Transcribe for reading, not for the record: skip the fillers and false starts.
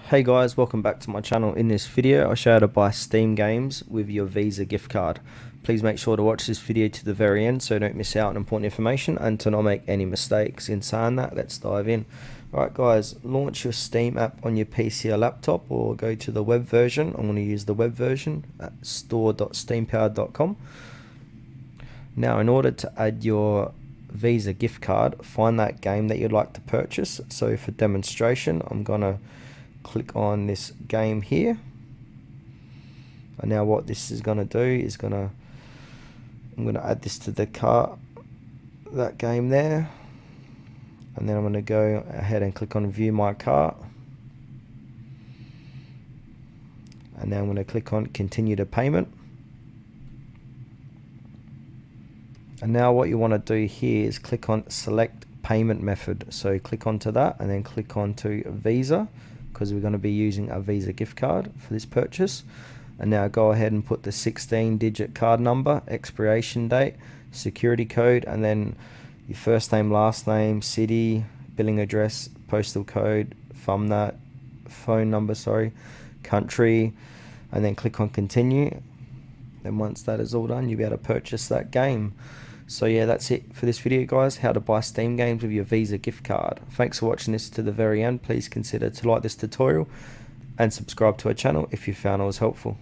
Hey guys, welcome back to my channel. In this video I'll show you how to buy Steam games with your Visa gift card. Please make sure to watch this video to the very end so you don't miss out on important information and to not make any mistakes. In saying that, let's dive in. Alright guys, launch your Steam app on your PC or laptop or go to the web version. I'm going to use the web version at store.steampowered.com. Now in order to add your Visa gift card, find that game that you'd like to purchase. So for demonstration, I'm going to click on this game here, and now what this is going to do is I'm going to add this to the cart, that game there, and then I'm going to go ahead and click on view my cart, and now I'm going to click on continue to payment. And now what you want to do here is click on select payment method, so click onto that and then click onto Visa, because we're going to be using a Visa gift card for this purchase. And now go ahead and put the 16-digit card number, expiration date, security code, and then your first name, last name, city, billing address, postal code, phone number, country, and then click on continue. Then once that is all done, you'll be able to purchase that game. So yeah, that's it for this video guys, how to buy Steam games with your Visa gift card. Thanks for watching this to the very end. Please consider to like this tutorial and subscribe to our channel if you found it was helpful.